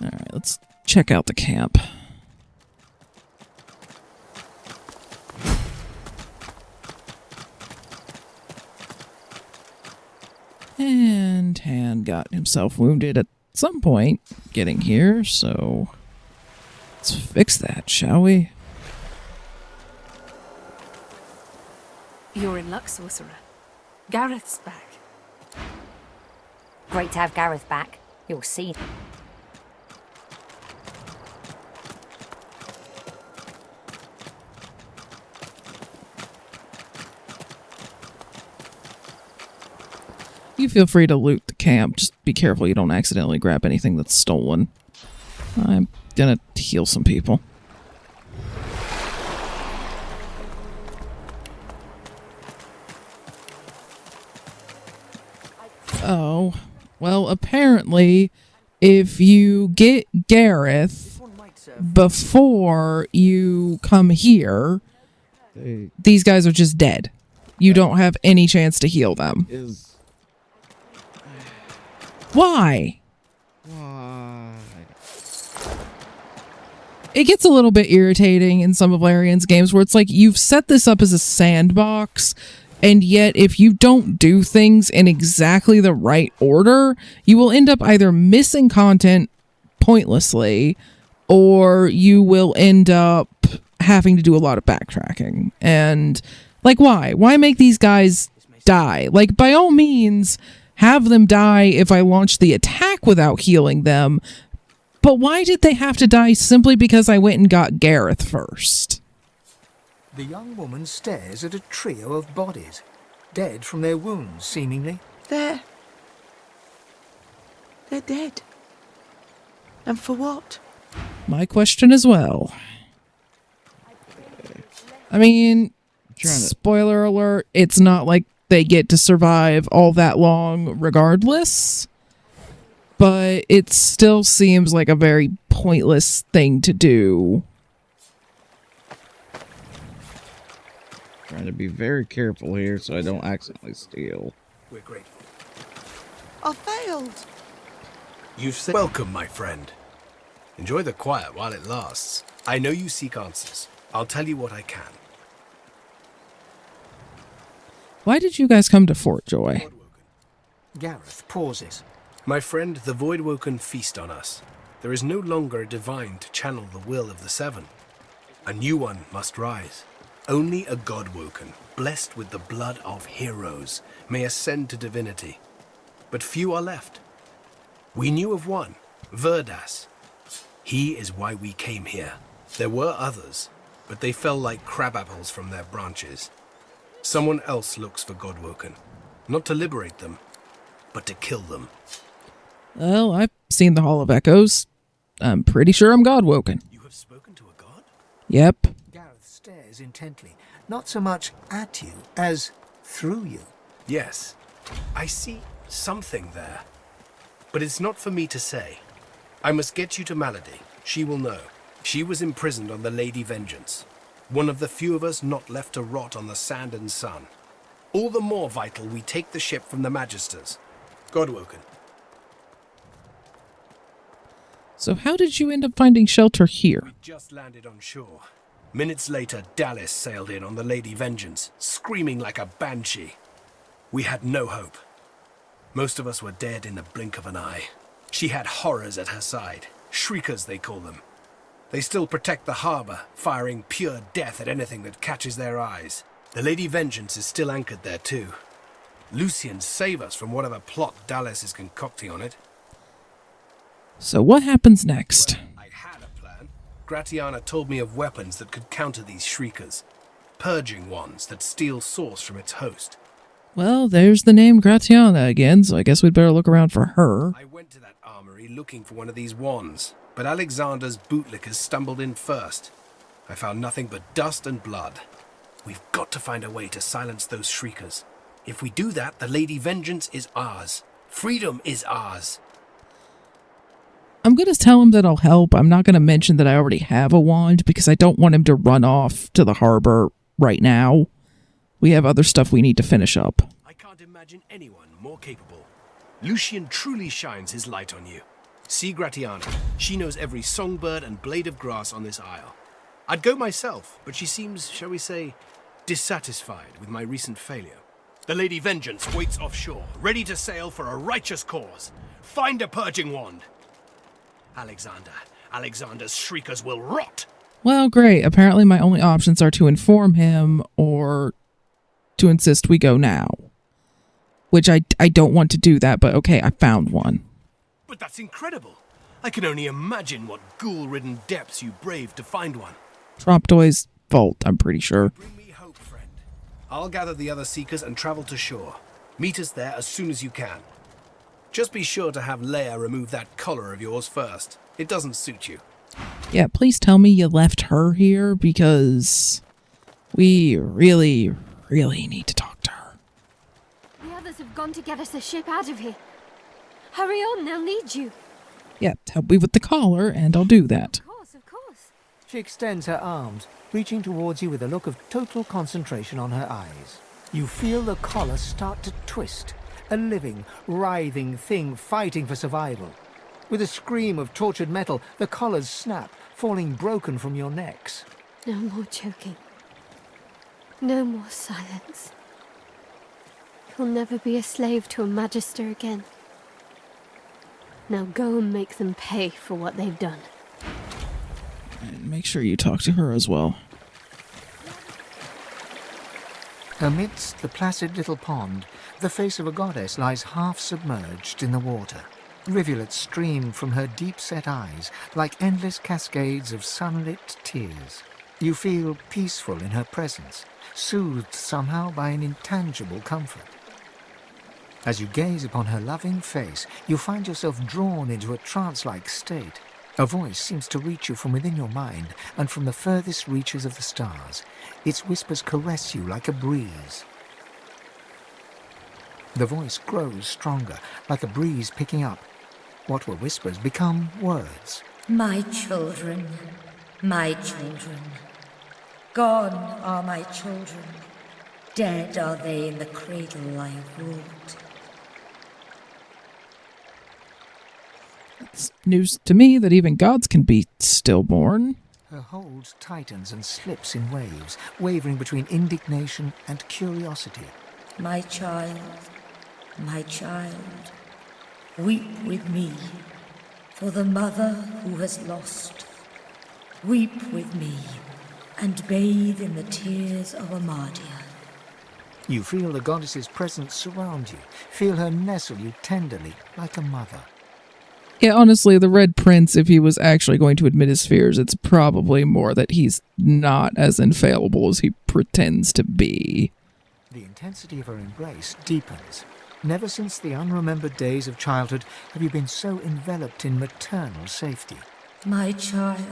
Alright, let's check out the camp. And Han got himself wounded at some point getting here, so let's fix that, shall we? You're in luck, sorcerer. Gareth's back. Great to have Gareth back. You'll see. You feel free to loot the camp. Just be careful you don't accidentally grab anything that's stolen. I'm gonna heal some people. Oh, well, apparently, if you get Gareth before you come here, these guys are just dead. You don't have any chance to heal them. Why? It gets a little bit irritating in some of Larian's games where it's like you've set this up as a sandbox, and yet if you don't do things in exactly the right order, you will end up either missing content pointlessly, or you will end up having to do a lot of backtracking. And, like, why? Why make these guys die? Like, by all means, have them die if I launch the attack without healing them, but why did they have to die simply because I went and got Gareth first? The young woman stares at a trio of bodies, dead from their wounds, seemingly. They're dead. And for what? My question as well. I mean, spoiler alert, it's not like they get to survive all that long regardless, but it still seems like a very pointless thing to do. Trying to be very careful here so I don't accidentally steal. We're grateful. I failed. You've said welcome, my friend. Enjoy the quiet while it lasts. I know you seek answers. I'll tell you what I can. Why did you guys come to Fort Joy? Gareth pauses. My friend, the Voidwoken feast on us. There is no longer a divine to channel the will of the Seven. A new one must rise. Only a Godwoken, blessed with the blood of heroes, may ascend to divinity. But few are left. We knew of one, Verdas. He is why we came here. There were others, but they fell like crab apples from their branches. Someone else looks for Godwoken, not to liberate them, but to kill them. Well, I've seen the Hall of Echoes. I'm pretty sure I'm Godwoken. You have spoken to a god? Yep. Gareth stares intently, not so much at you as through you. Yes, I see something there. But it's not for me to say. I must get you to Malady. She will know. She was imprisoned on the Lady Vengeance. One of the few of us not left to rot on the sand and sun. All the more vital we take the ship from the Magisters. Godwoken. So how did you end up finding shelter here? We just landed on shore. Minutes later, Dallas sailed in on the Lady Vengeance, screaming like a banshee. We had no hope. Most of us were dead in the blink of an eye. She had horrors at her side. Shriekers, they call them. They still protect the harbor, firing pure death at anything that catches their eyes. The Lady Vengeance is still anchored there, too. Lucian, save us from whatever plot Dallas is concocting on it. So what happens next? Well, I had a plan. Gratiana told me of weapons that could counter these Shriekers. Purging ones that steal source from its host. Well, there's the name Gratiana again, so I guess we'd better look around for her. I went to that armory looking for one of these wands, but Alexander's bootlickers stumbled in first. I found nothing but dust and blood. We've got to find a way to silence those Shriekers. If we do that, the Lady Vengeance is ours. Freedom is ours. I'm going to tell him that I'll help. I'm not going to mention that I already have a wand because I don't want him to run off to the harbor right now. we have other stuff we need to finish up. I can't imagine anyone more capable. Lucian truly shines his light on you. See Gratiana. She knows every songbird and blade of grass on this isle. I'd go myself, but she seems, shall we say, dissatisfied with my recent failure. The Lady Vengeance waits offshore, ready to sail for a righteous cause. Find a purging wand. Alexander's shriekers will rot. Well, great. Apparently my only options are to inform him or to insist we go now. Which I don't want to do that, but okay, I found one. But that's incredible. I can only imagine what ghoul-ridden depths you braved to find one. Dropdoy's vault, I'm pretty sure. Bring me hope, friend. I'll gather the other seekers and travel to shore. Meet us there as soon as you can. Just be sure to have Leia remove that collar of yours first. It doesn't suit you. Yeah, please tell me you left her here because we really, really need to talk to her. The others have gone to get us a ship out of here. Hurry on, they'll need you. Yeah, help me with the collar and I'll do that. Of course, of course. She extends her arms, reaching towards you with a look of total concentration on her eyes. You feel the collar start to twist, a living, writhing thing fighting for survival. With a scream of tortured metal, the collars snap, falling broken from your necks. No more choking. No more silence. You'll never be a slave to a magister again. Now go and make them pay for what they've done. And make sure you talk to her as well. Amidst the placid little pond, the face of a goddess lies half submerged in the water. Rivulets stream from her deep-set eyes like endless cascades of sunlit tears. You feel peaceful in her presence, soothed somehow by an intangible comfort. As you gaze upon her loving face, you find yourself drawn into a trance-like state. A voice seems to reach you from within your mind and from the furthest reaches of the stars. Its whispers caress you like a breeze. The voice grows stronger, like a breeze picking up. What were whispers become words. My children, gone are my children. Dead are they in the cradle I have ruled. It's news to me that even gods can be stillborn. Her hold tightens and slips in waves, wavering between indignation and curiosity. My child, weep with me for the mother who has lost. Weep with me and bathe in the tears of Amadia. You feel the goddess's presence surround you, feel her nestle you tenderly like a mother. Yeah, honestly, the Red Prince, if he was actually going to admit his fears, it's probably more that he's not as infallible as he pretends to be. The intensity of her embrace deepens. Never since the unremembered days of childhood have you been so enveloped in maternal safety. My child,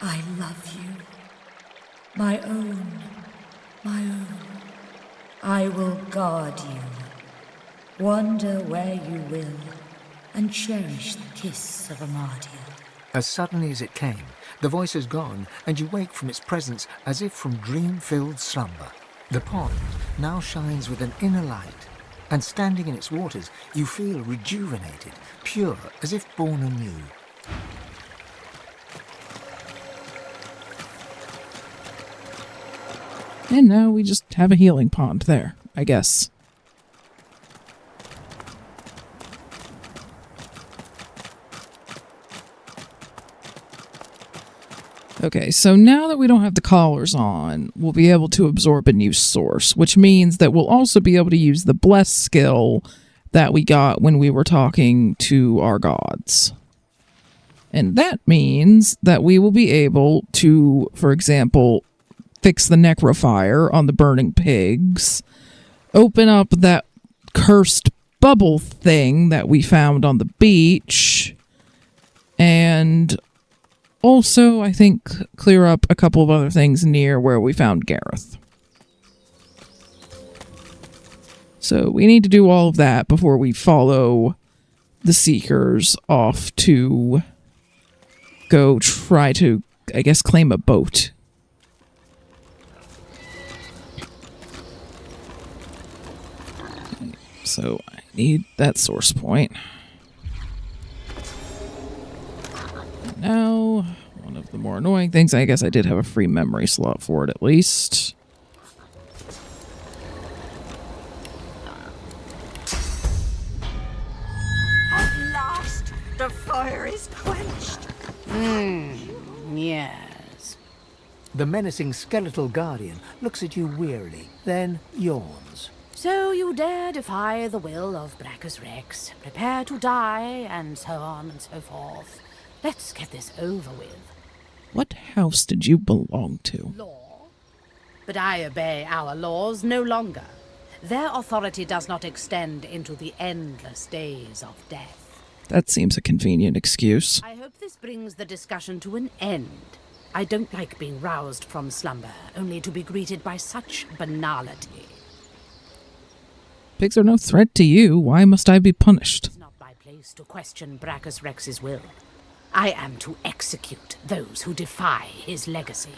I love you. My own. I will guard you. Wander where you will, and cherish the kiss of Amadia. As suddenly as it came, the voice is gone, and you wake from its presence as if from dream-filled slumber. The pond now shines with an inner light, and standing in its waters, you feel rejuvenated, pure, as if born anew. And now we just have a healing pond there, I guess. Okay, so now that we don't have the collars on, we'll be able to absorb a new source, which means that we'll also be able to use the bless skill that we got when we were talking to our gods. And that means that we will be able to, for example, fix the necrofire on the burning pigs, open up that cursed bubble thing that we found on the beach, and also, I think, clear up a couple of other things near where we found Gareth. So we need to do all of that before we follow the Seekers off to go try to, I guess, claim a boat. So I need that source point. Now, one of the more annoying things, I guess I did have a free memory slot for it at least. At last, the fire is quenched. Yes. The menacing skeletal guardian looks at you wearily, then yawns. So you dare defy the will of Brachus Rex, prepare to die, and so on and so forth. Let's get this over with. What house did you belong to? Law? But I obey our laws no longer. Their authority does not extend into the endless days of death. That seems a convenient excuse. I hope this brings the discussion to an end. I don't like being roused from slumber, only to be greeted by such banality. Pigs are no threat to you. Why must I be punished? It's not my place to question Brachus Rex's will. I am to execute those who defy his legacy.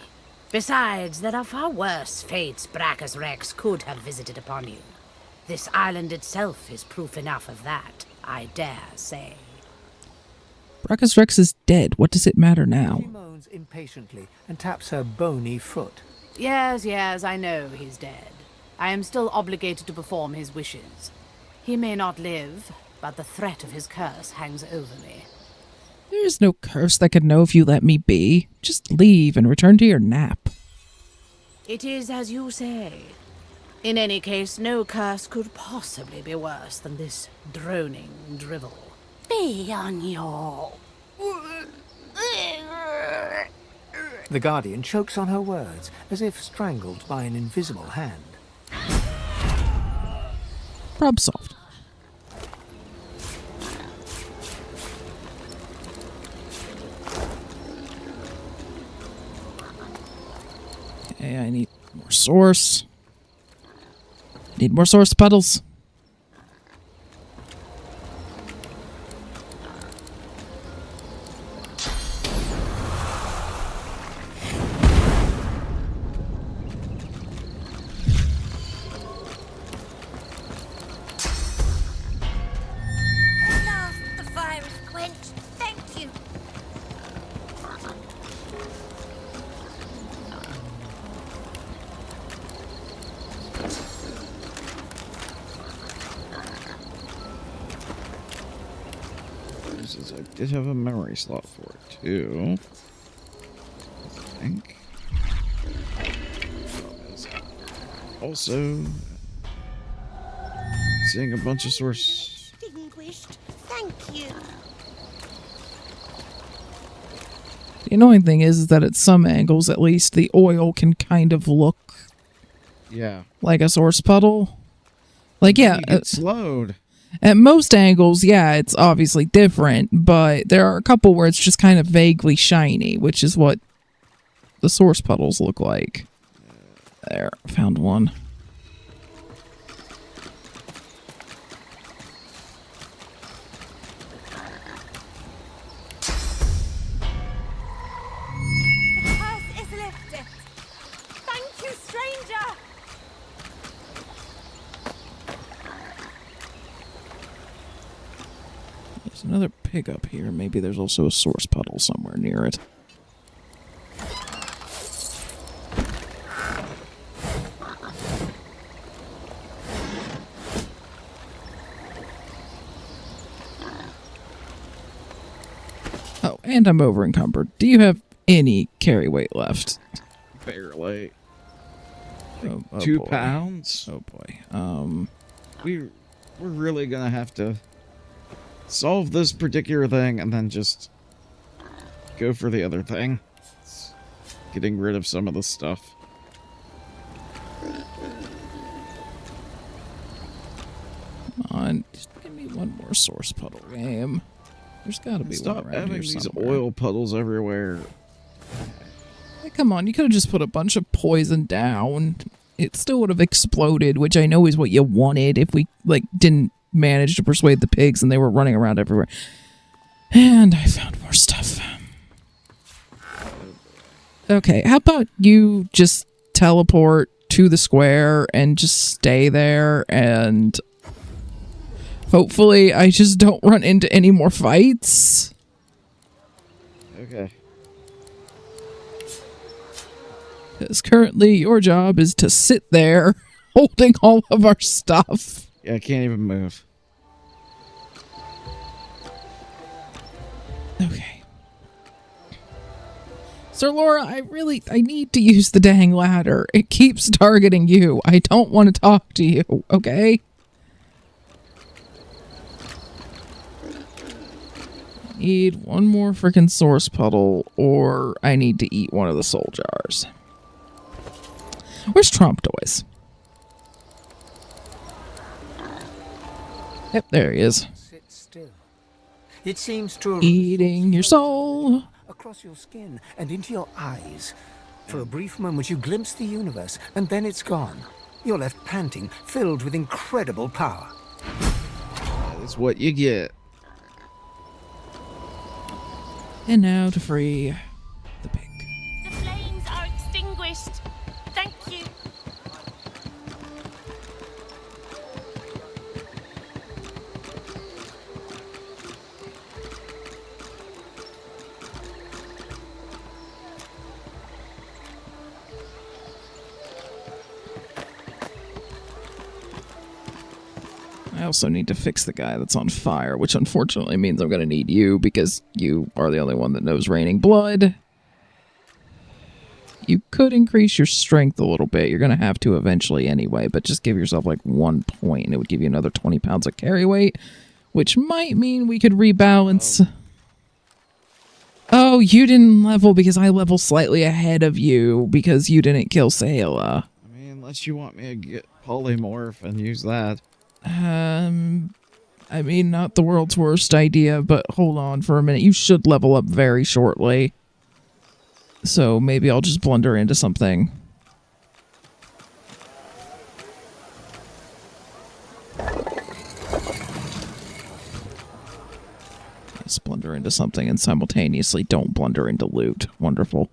Besides, there are far worse fates Brachus Rex could have visited upon you. This island itself is proof enough of that, I dare say. Brachus Rex is dead. What does it matter now? She moans impatiently and taps her bony foot. Yes, I know he's dead. I am still obligated to perform his wishes. He may not live, but the threat of his curse hangs over me. There is no curse that could know if you let me be. Just leave and return to your nap. It is as you say. In any case, no curse could possibly be worse than this droning drivel. Be on your... The guardian chokes on her words, as if strangled by an invisible hand. Problem solved. Okay, I need more source. Need more source puddles. At last, the fire is quenched. Thank you. I did have a memory slot for it too. I think. Also, seeing a bunch of source. Distinguished. Thank you. The annoying thing is that at some angles, at least, the oil can kind of look Yeah. like a source puddle. Like, yeah, You get slowed. at most angles, yeah, it's obviously different, but there are a couple where it's just kind of vaguely shiny, which is what the source puddles look like. There, found one. The curse is lifted. Thank you, stranger. There's another pig up here. Maybe there's also a source puddle somewhere near it. Oh, and I'm over encumbered. Do you have any carry weight left? Barely. Oh, 2 boy. pounds. Oh boy. We're really gonna have to solve this particular thing and then just go for the other thing. It's getting rid of some of the stuff. Come on, just give me one more source puddle game. There's got to be Stop one around having here these somewhere. oil puddles everywhere. Hey, come on, you could have just put a bunch of poison down. It still would have exploded, which I know is what you wanted if we didn't manage to persuade the pigs and they were running around everywhere. And I found more stuff. Okay, how about you just teleport to the square and just stay there, and Hopefully, I just don't run into any more fights. Okay. Because currently, your job is to sit there holding all of our stuff. Yeah, I can't even move. Okay. Sir Laura, I need to use the dang ladder. It keeps targeting you. I don't want to talk to you, okay? Need one more freaking source puddle, or I need to eat one of the soul jars. Where's Trump Toys? Yep, there he is. Sit still. It seems to have Eating your soul. across your skin and into your eyes. For a brief moment you glimpse the universe, and then it's gone. You're left panting, filled with incredible power. That's what you get. And now to free the pig. The flames are extinguished. Thank you. I also need to fix the guy that's on fire, which unfortunately means I'm going to need you because you are the only one that knows raining blood. You could increase your strength a little bit. You're going to have to eventually anyway, but just give yourself like 1 point and it would give you another 20 pounds of carry weight, which might mean we could rebalance. Oh, you didn't level because I level slightly ahead of you because you didn't kill Sayla. I mean, unless you want me to get polymorph and use that. I mean, not the world's worst idea, but hold on for a minute. You should level up very shortly. So maybe I'll just blunder into something. Just blunder into something and simultaneously don't blunder into loot. Wonderful.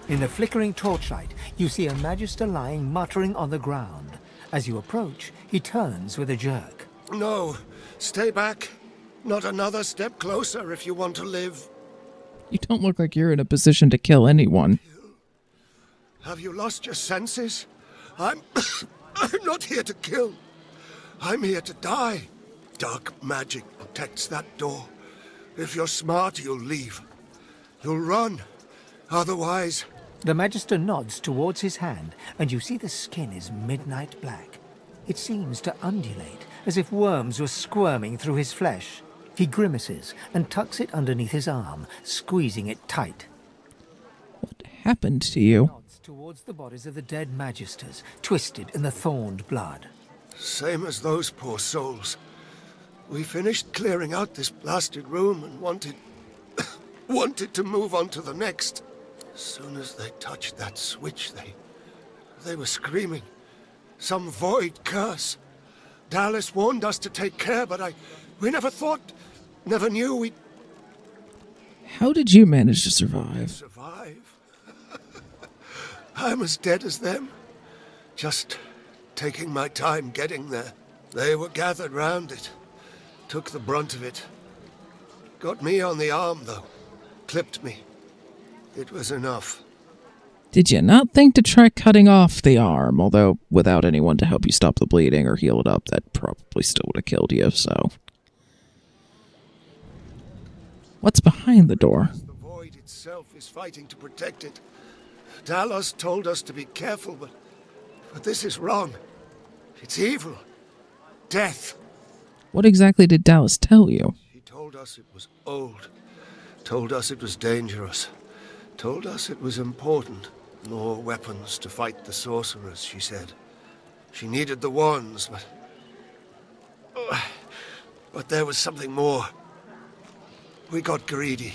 In the flickering torchlight, you see a Magister lying muttering on the ground. As you approach, he turns with a jerk. No, stay back. Not another step closer if you want to live. You don't look like you're in a position to kill anyone. Have you lost your senses? I'm not here to kill. I'm here to die. Dark magic protects that door. If you're smart, you'll leave. You'll run. Otherwise... The Magister nods towards his hand, and you see the skin is midnight black. It seems to undulate, as if worms were squirming through his flesh. He grimaces and tucks it underneath his arm, squeezing it tight. What happened to you? Nods towards the bodies of the dead Magisters, twisted in the thorned blood. Same as those poor souls. We finished clearing out this blasted room and wanted to move on to the next. As soon as they touched that switch, they were screaming. Some void curse. Dallas warned us to take care, but we never knew we'd How did you manage to survive? survive. I'm as dead as them. Just taking my time getting there. They were gathered round it. Took the brunt of it. Got me on the arm, though. Clipped me. It was enough. Did you not think to try cutting off the arm? Although, without anyone to help you stop the bleeding or heal it up, that probably still would have killed you, so... What's behind the door? The void itself is fighting to protect it. Talos told us to be careful, but this is wrong. It's evil. Death. What exactly did Dallas tell you? He told us it was old. Told us it was dangerous. Told us it was important. More weapons to fight the sorcerers, she said. She needed the wands, but there was something more. We got greedy.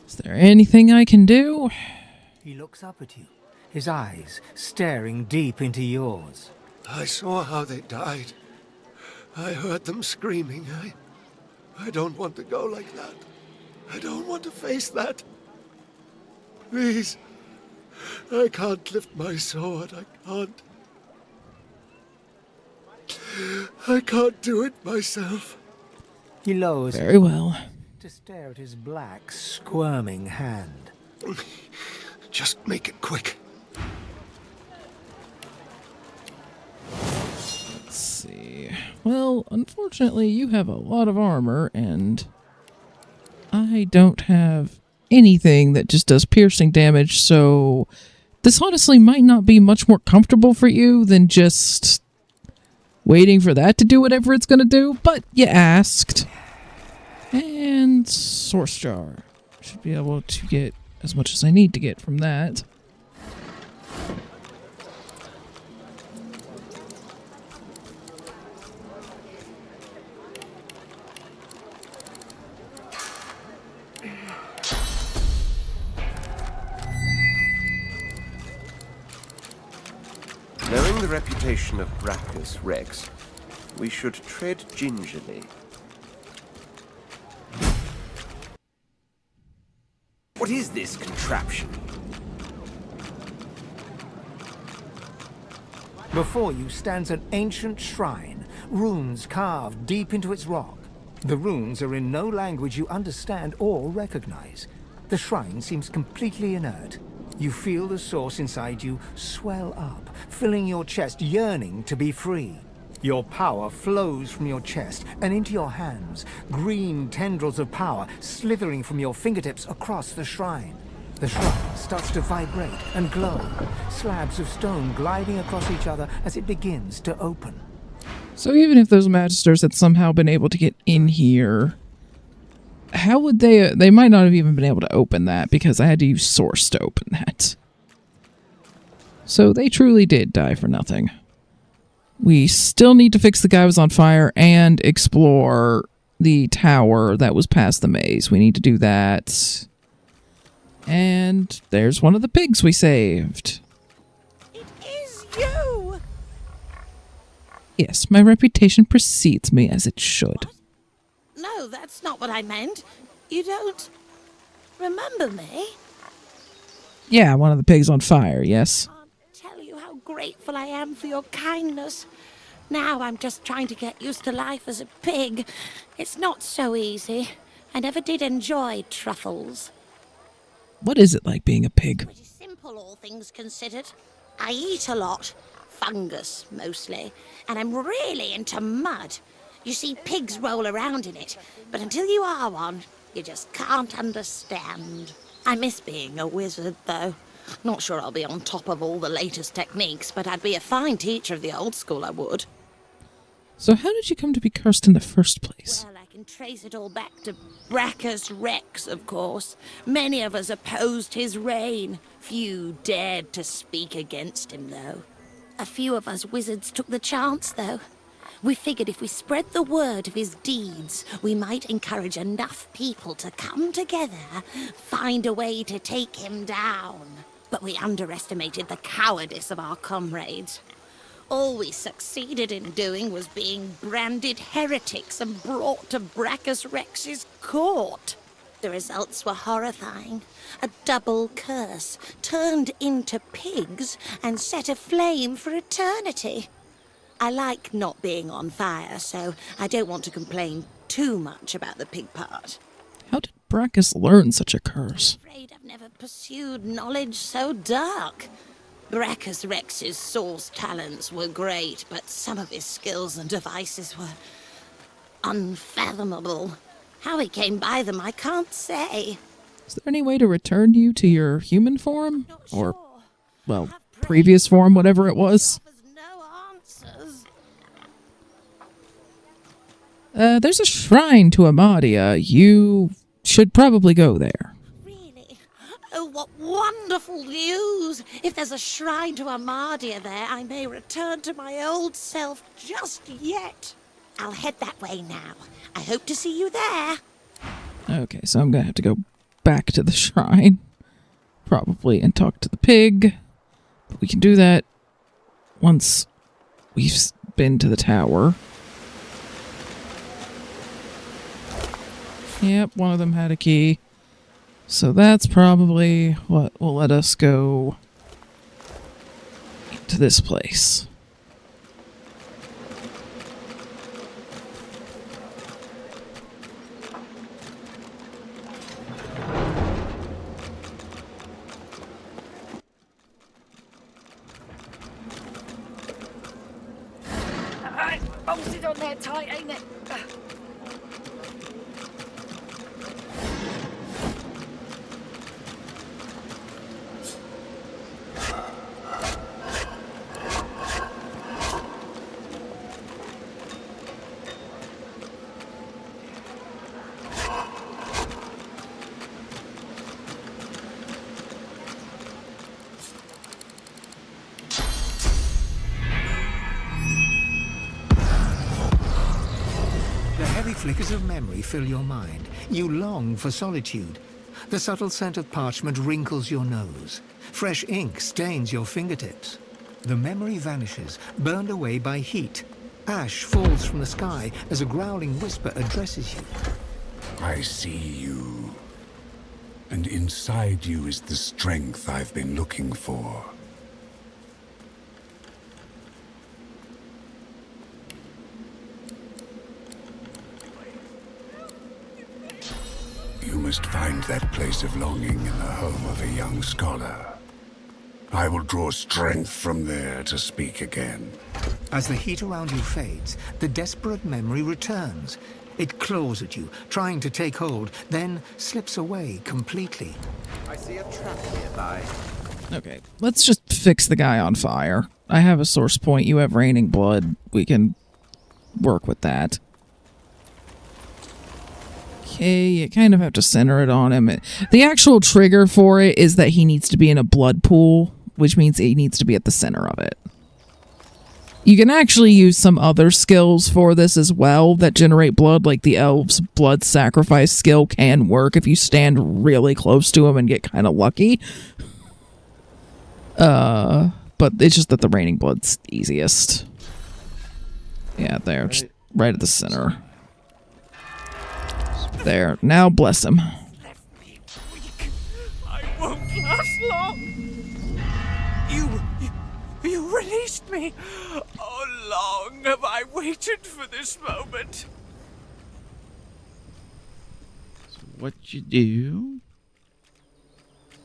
Is there anything I can do? He looks up at you, his eyes staring deep into yours. I saw how they died. I heard them screaming. I don't want to go like that. I don't want to face that. Please. I can't lift my sword. I can't. I can't do it myself. He lowers Very well. to stare at his black, squirming hand. Just make it quick. Let's see. Well, unfortunately, you have a lot of armor, and I don't have anything that just does piercing damage, so this honestly might not be much more comfortable for you than just waiting for that to do whatever it's going to do, but you asked. And Source Jar. Should be able to get as much as I need to get from that. Knowing the reputation of Brachus Rex, we should tread gingerly. What is this contraption? Before you stands an ancient shrine, runes carved deep into its rock. The runes are in no language you understand or recognize. The shrine seems completely inert. You feel the source inside you swell up, filling your chest, yearning to be free. Your power flows from your chest and into your hands, green tendrils of power slithering from your fingertips across the shrine. The shrine starts to vibrate and glow, slabs of stone gliding across each other as it begins to open. So even if those magisters had somehow been able to get in here, how would they might not have even been able to open that because I had to use Source to open that. So they truly did die for nothing. We still need to fix the guy who was on fire and explore the tower that was past the maze. We need to do that. And there's one of the pigs we saved. It is you! Yes, my reputation precedes me as it should. What? No, that's not what I meant. You don't remember me? Yeah, one of the pigs on fire, yes. I can't tell you how grateful I am for your kindness. Now I'm just trying to get used to life as a pig. It's not so easy. I never did enjoy truffles. What is it like being a pig? Pretty simple, all things considered. I eat a lot. Fungus, mostly. And I'm really into mud. You see, pigs roll around in it, but until you are one, you just can't understand. I miss being a wizard, though. Not sure I'll be on top of all the latest techniques, but I'd be a fine teacher of the old school, I would. So how did you come to be cursed in the first place? Well, I can trace it all back to Brachus Rex, of course. Many of us opposed his reign. Few dared to speak against him, though. A few of us wizards took the chance, though. We figured if we spread the word of his deeds, we might encourage enough people to come together, find a way to take him down. But we underestimated the cowardice of our comrades. All we succeeded in doing was being branded heretics and brought to Brachus Rex's court. The results were horrifying. A double curse, turned into pigs and set aflame for eternity. I like not being on fire, so I don't want to complain too much about the pig part. How did Brachus learn such a curse? I'm afraid I've never pursued knowledge so dark. Brachus Rex's source talents were great, but some of his skills and devices were unfathomable. How he came by them, I can't say. Is there any way to return you to your human form? Not Or, sure. well, previous form, whatever it was? Offers no answers. There's a shrine to Amadia. You should probably go there. Really? Oh, what wonderful news! If there's a shrine to Amadia there, I may return to my old self just yet. I'll head that way now. I hope to see you there. Okay, so I'm gonna have to go back to the shrine. Probably, and talk to the pig. But we can do that once we've been to the tower. Yep, one of them had a key. So that's probably what will let us go to this place. bolted on there tight, ain't it? Flickers of memory fill your mind. You long for solitude. The subtle scent of parchment wrinkles your nose. Fresh ink stains your fingertips. The memory vanishes, burned away by heat. Ash falls from the sky as a growling whisper addresses you. I see you. And inside you is the strength I've been looking for. You must find that place of longing in the home of a young scholar. I will draw strength from there to speak again. As the heat around you fades, the desperate memory returns. It claws at you, trying to take hold, then slips away completely. I see a trap nearby. Okay, let's just fix the guy on fire. I have a source point. You have raining blood. We can work with that. Okay, you kind of have to center it on him. The actual trigger for it is that he needs to be in a blood pool, which means he needs to be at the center of it. You can actually use some other skills for this as well that generate blood, like the elf's blood sacrifice skill can work if you stand really close to him and get kind of lucky. But it's just that the raining blood's easiest. Yeah, there, just right at the center. There, now bless him. Left me weak. I won't last long. You released me. Oh, long have I waited for this moment. So what you do?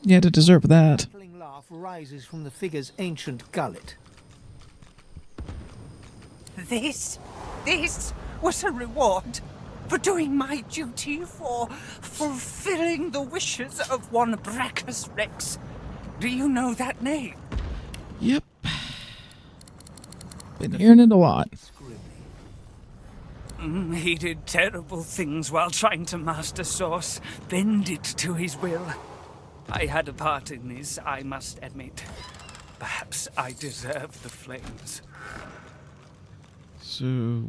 Yeah, to deserve that. A rippling laugh rises from the figure's ancient gullet. This was a reward for doing my duty, for fulfilling the wishes of one Brachus Rex. Do you know that name? Yep. Been hearing it a lot. He did terrible things while trying to master Source, bend it to his will. I had a part in this, I must admit. Perhaps I deserve the flames. So,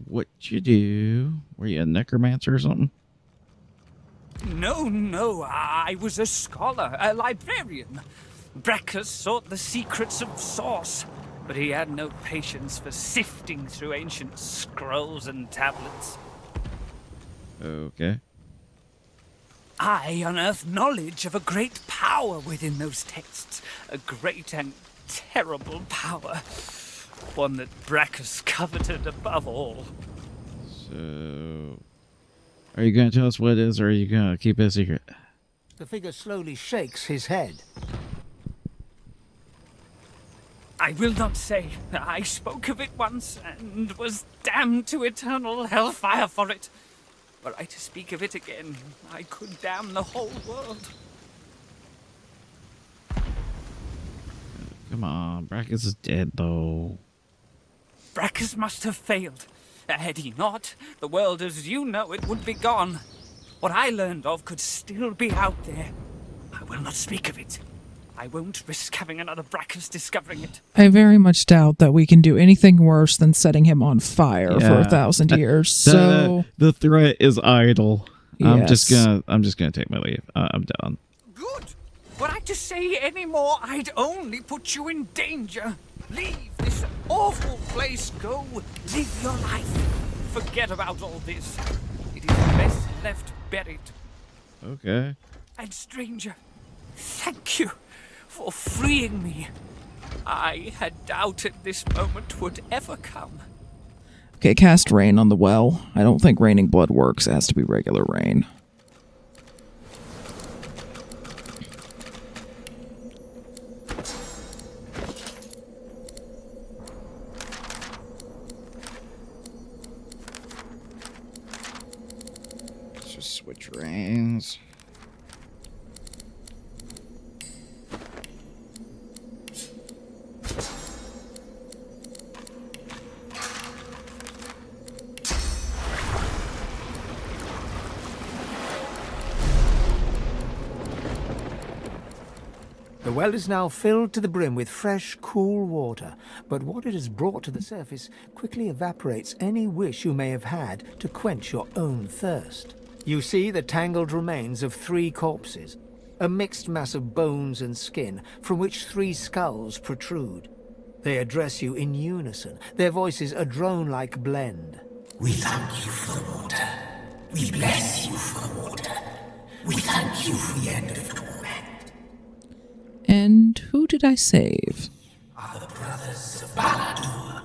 what you do? Were you a necromancer or something? No, I was a scholar, a librarian. Brachus sought the secrets of Source, but he had no patience for sifting through ancient scrolls and tablets. Okay. I unearthed knowledge of a great power within those texts. A great and terrible power. One that Brachus coveted above all. So, are you going to tell us what it is, or are you going to keep it a secret? The figure slowly shakes his head. I will not say. I spoke of it once, and was damned to eternal hellfire for it. Were I to speak of it again, I could damn the whole world. Come on, Brachus is dead, though. Brachus must have failed. Had he not, the world as you know it would be gone. What I learned of could still be out there. I will not speak of it. I won't risk having another Brachus discovering it. I very much doubt that we can do anything worse than setting him on fire for 1,000 years. So the threat is idle. Yes. I'm just gonna take my leave. I'm done. Good. Were I to say any more, I'd only put you in danger. Leave this awful place. Go live your life. Forget about all this. It is best left buried. Okay. And stranger, thank you for freeing me. I had doubted this moment would ever come. Okay, cast rain on the well. I don't think raining blood works. It has to be regular rain. it drains. The well is now filled to the brim with fresh, cool water, but what it has brought to the surface quickly evaporates any wish you may have had to quench your own thirst. You see the tangled remains of 3 corpses, a mixed mass of bones and skin from which 3 skulls protrude. They address you in unison, their voices a drone-like blend. We thank you for the water. We bless you for the water. We thank you for the end of torment. And who did I save? Are the brothers of Baladur,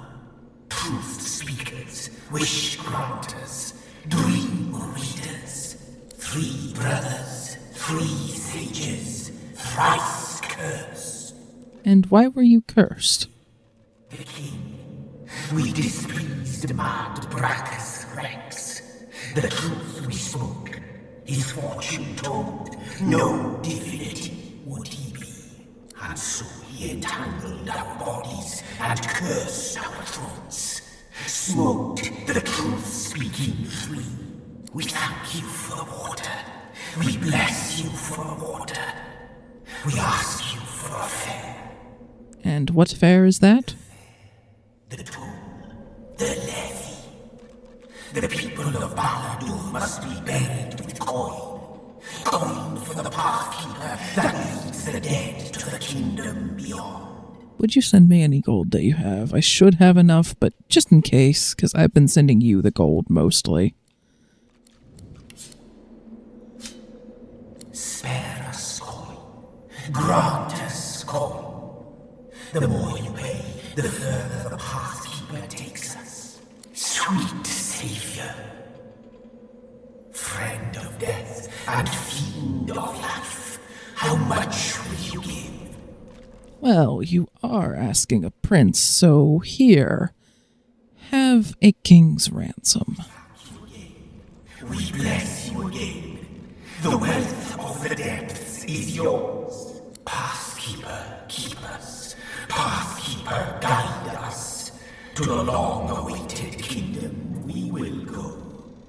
truth speakers, wish granters, dream readers. 3 brothers, 3 sages, thrice cursed. And why were you cursed? The king, we displeased demand Brachus Rex. The truth we spoke, his fortune told, no divinity would he be. And so he entangled our bodies and cursed our throats. Smoked the truth-speaking 3. We thank you for the water. We bless you for the water. We ask you for a fare. And what fare is that? The toll, the levy. The people of Baladur must be buried with coin. Coin for the pathkeeper that leads the dead to the kingdom beyond. Would you send me any gold that you have? I should have enough, but just in case, because I've been sending you the gold mostly. Spare us coin. Grant us coin. The more you pay, the further the pathkeeper takes us. Sweet savior. Friend of death and fiend of life, how much will you give? Well, you are asking a prince, so here, have a king's ransom. We bless you again. The wealth of the depths is yours. Pathkeeper, keep us. Pathkeeper, guide us. To the long-awaited kingdom we will go.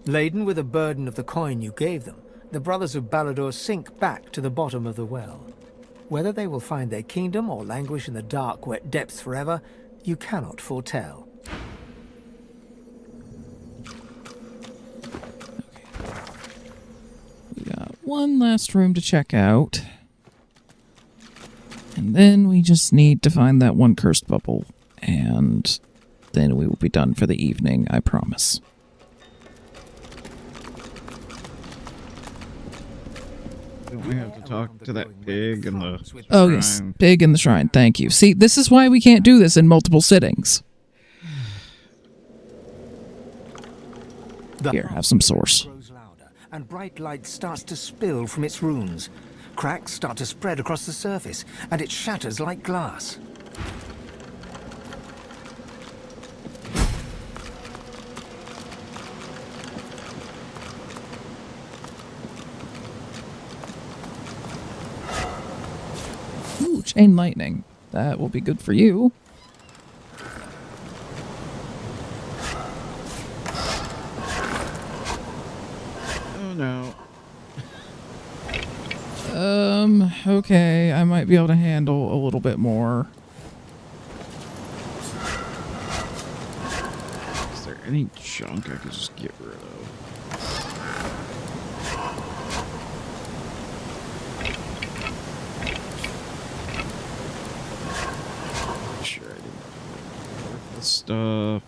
Laden with the burden of the coin you gave them, the brothers of Baladur sink back to the bottom of the well. Whether they will find their kingdom or languish in the dark, wet depths forever, you cannot foretell. We got one last room to check out. And then we just need to find that one cursed bubble. And then we will be done for the evening, I promise. Don't we have to talk to that pig in the Oh, shrine? yes. Pig in the shrine. Thank you. See, this is why we can't do this in multiple sittings. Here, have some source. Grows louder, and bright light starts to spill from its runes. Cracks start to spread across the surface, and it shatters like glass. Ooh, chain lightning. That will be good for you. Oh no. Okay, I might be able to handle a little bit more. Is there any junk I could just get rid of? Sure, I didn't worth the stuff.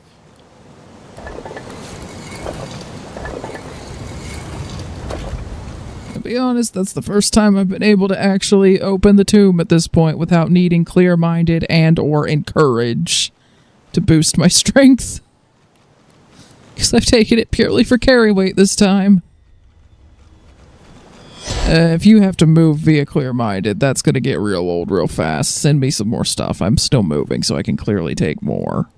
To be honest, that's the first time I've been able to actually open the tomb at this point without needing clear-minded and or encourage to boost my strength. Because I've taken it purely for carry weight this time. If you have to move via clear-minded, that's going to get real old real fast. Send me some more stuff. I'm still moving, so I can clearly take more.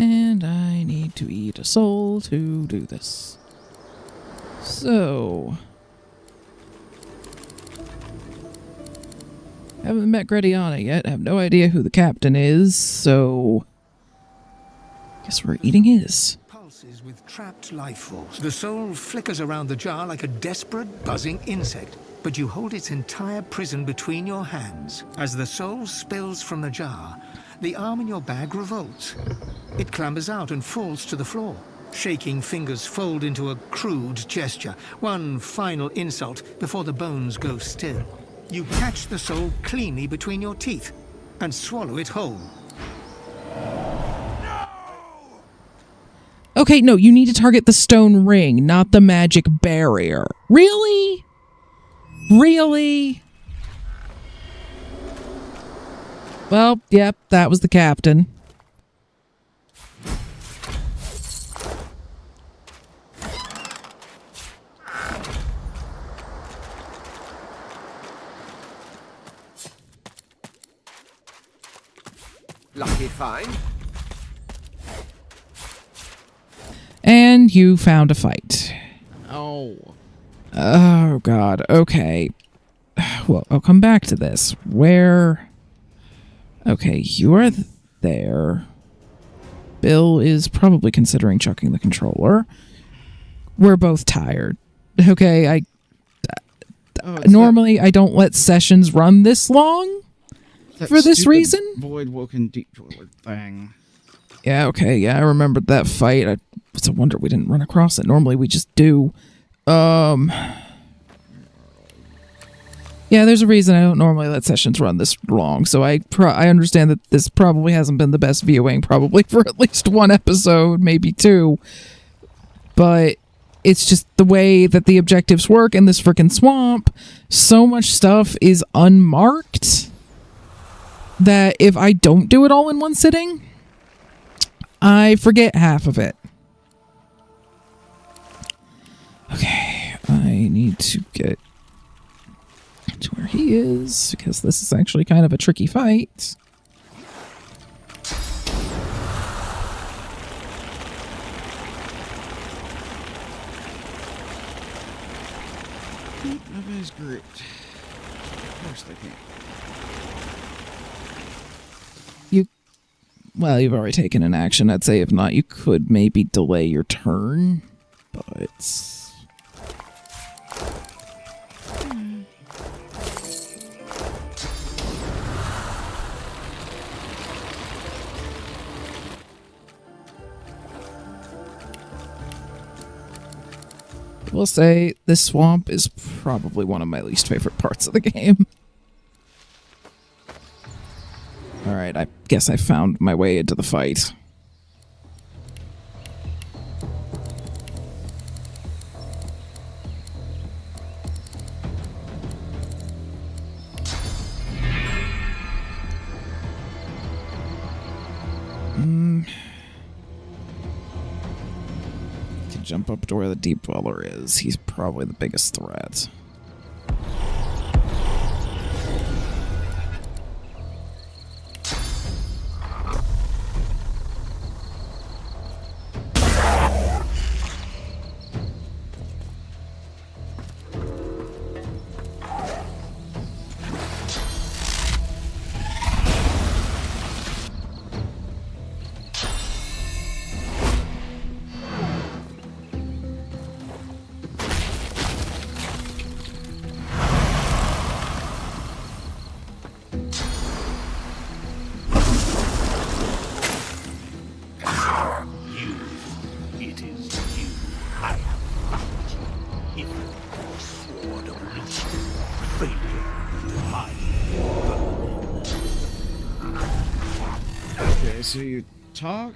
And I need to eat a soul to do this. So... haven't met Grediana yet. I have no idea who the captain is, so... guess we're eating his. Pulses with trapped life force. The soul flickers around the jar like a desperate, buzzing insect. But you hold its entire prison between your hands. As the soul spills from the jar, the arm in your bag revolts. It clambers out and falls to the floor. Shaking fingers fold into a crude gesture. One final insult before the bones go still. You catch the soul cleanly between your teeth and swallow it whole. Okay, no, you need to target the stone ring, not the magic barrier. Really? Really? Well, yep, that was the captain. Lucky find. And you found a fight. Oh. Oh, God. Okay. Well, I'll come back to this. Where... okay, you are there. Bill is probably considering chucking the controller. We're both tired. Okay, normally I don't let sessions run this long for this reason. Void-woken deep toilet thing. Yeah, okay, yeah, I remembered that fight. It's a wonder we didn't run across it. Normally we just do. Yeah, there's a reason I don't normally let sessions run this long, so I understand that this probably hasn't been the best viewing, probably for at least one episode, maybe two. But it's just the way that the objectives work in this frickin' swamp. So much stuff is unmarked that if I don't do it all in one sitting, I forget half of it. Okay, I need to get to where he is, because this is actually kind of a tricky fight. Keep of his group. Of course they can't. Well, you've already taken an action. I'd say if not, you could maybe delay your turn, but... We'll say this swamp is probably one of my least favorite parts of the game. Alright, I guess I found my way into the fight. Can jump up to where the deep dweller is. He's probably the biggest threat. So you talk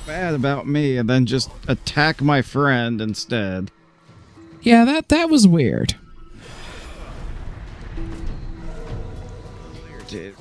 bad about me and then just attack my friend instead. Yeah, that was weird. Weird, dude.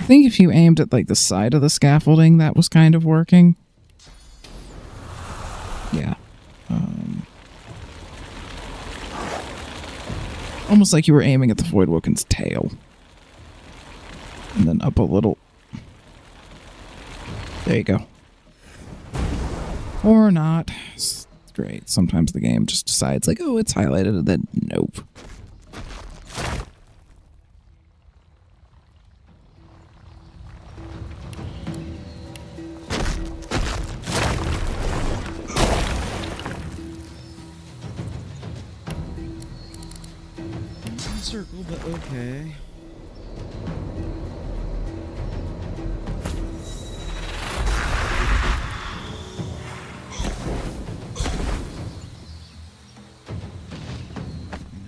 I think if you aimed at like the side of the scaffolding, that was kind of working. Yeah. Almost like you were aiming at the Voidwoken's tail. And then up a little. There you go. Or not. It's great. Sometimes the game just decides like, oh, it's highlighted, and then nope. Circle, but okay.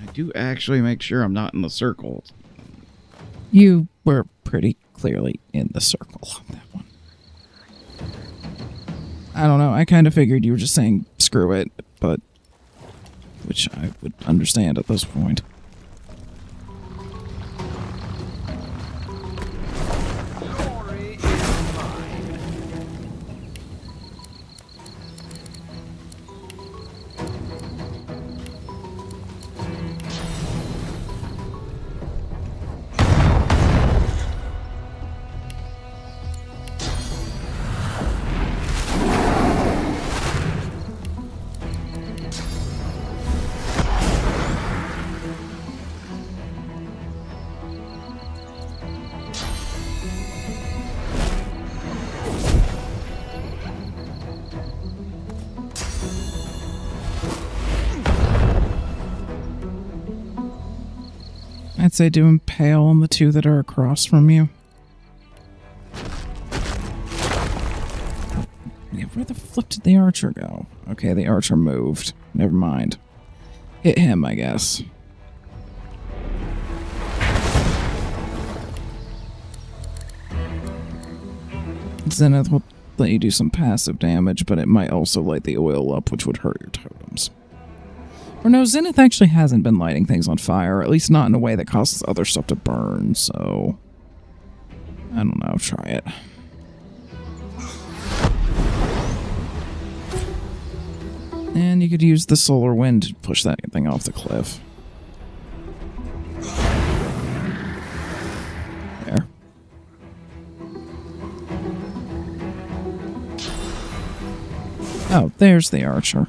I do actually make sure I'm not in the circle. You were pretty clearly in the circle on that one. I don't know. I kind of figured you were just saying screw it, but which I would understand at this point. I'd say do impale on the two that are across from you. Yeah, where the flip did the archer go? Okay, the archer moved. Never mind. Hit him, I guess. Zenith will let you do some passive damage, but it might also light the oil up, which would hurt your totems. Or no, Zenith actually hasn't been lighting things on fire, at least not in a way that causes other stuff to burn, so I don't know, try it. And you could use the solar wind to push that thing off the cliff. There. Oh, there's the archer.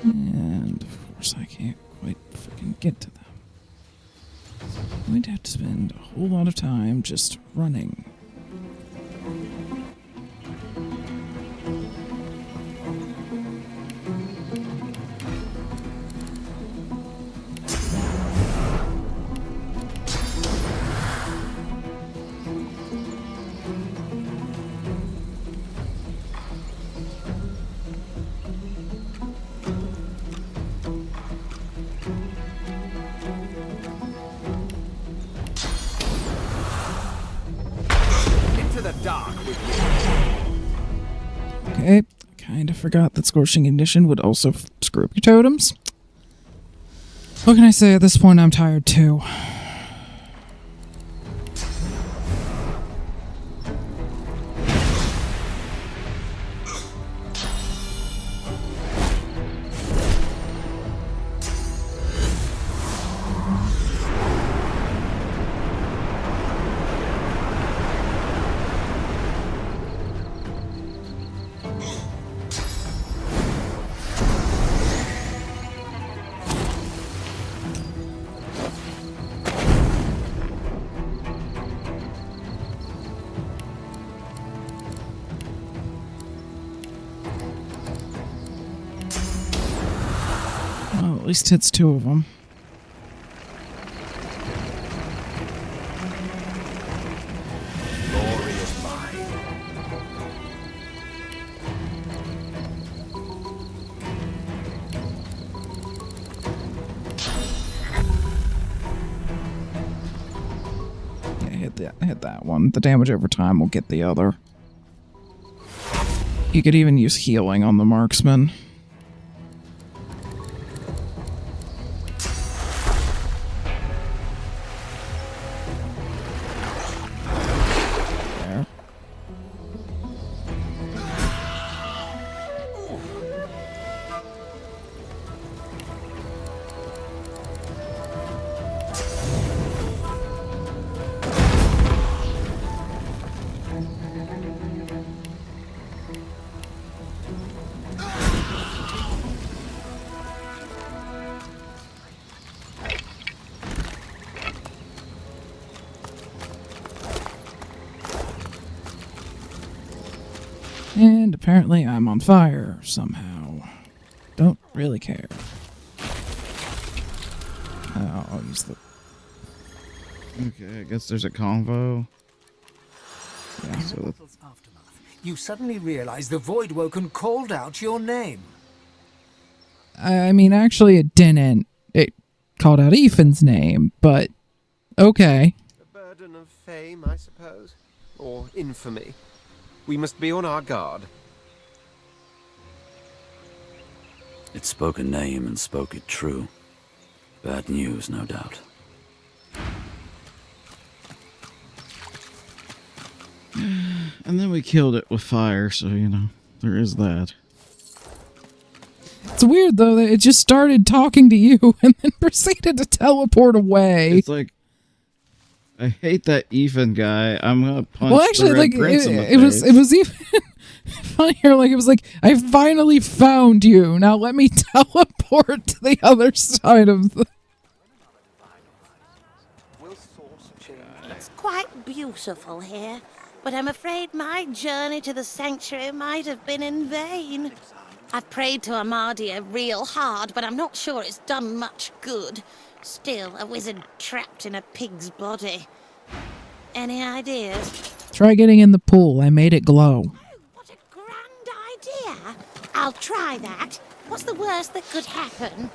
And of course I can't quite freaking get to them. I'm going to have to spend a whole lot of time just running. Okay, kind of forgot that Scorching Ignition would also screw up your totems. What can I say? At this point, I'm tired too. Well, at least hits two of them. Glory is mine. Yeah, hit hit that one. The damage over time will get the other. You could even use healing on the marksman. There. And apparently I'm on fire somehow. Don't really care. I'll use the... Okay, I guess there's a convo. Yeah, In so the battle's aftermath, you suddenly realize the Voidwoken called out your name. I mean, actually it didn't. It called out Ethan's name, but okay. The burden of fame, I suppose. Or infamy. We must be on our guard. It spoke a name and spoke it true. Bad news, no doubt. And then we killed it with fire, so, you know, there is that. It's weird, though, that it just started talking to you and then proceeded to teleport away. It's like, I hate that Ethan guy. I'm gonna punch Well, actually, the Red like, Prince in the it was face. even funnier. Like, it was like, I finally found you. Now let me teleport to the other side of the... It's quite beautiful here, but I'm afraid my journey to the sanctuary might have been in vain. I've prayed to Amadia real hard, but I'm not sure it's done much good. Still, a wizard trapped in a pig's body. Any ideas? Try getting in the pool. I made it glow. What a grand idea! I'll try that. What's the worst that could happen?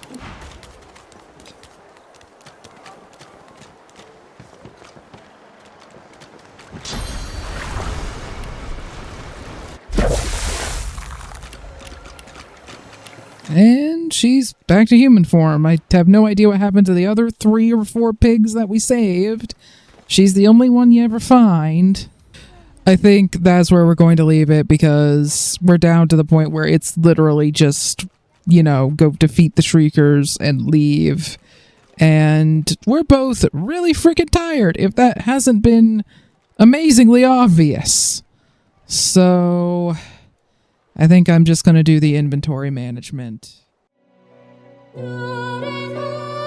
And she's back to human form. I have no idea what happened to the other 3 or 4 pigs that we saved. She's the only one you ever find. I think that's where we're going to leave it because we're down to the point where it's literally just, you know, go defeat the Shriekers and leave. And we're both really freaking tired, if that hasn't been amazingly obvious. So I think I'm just going to do the inventory management. What is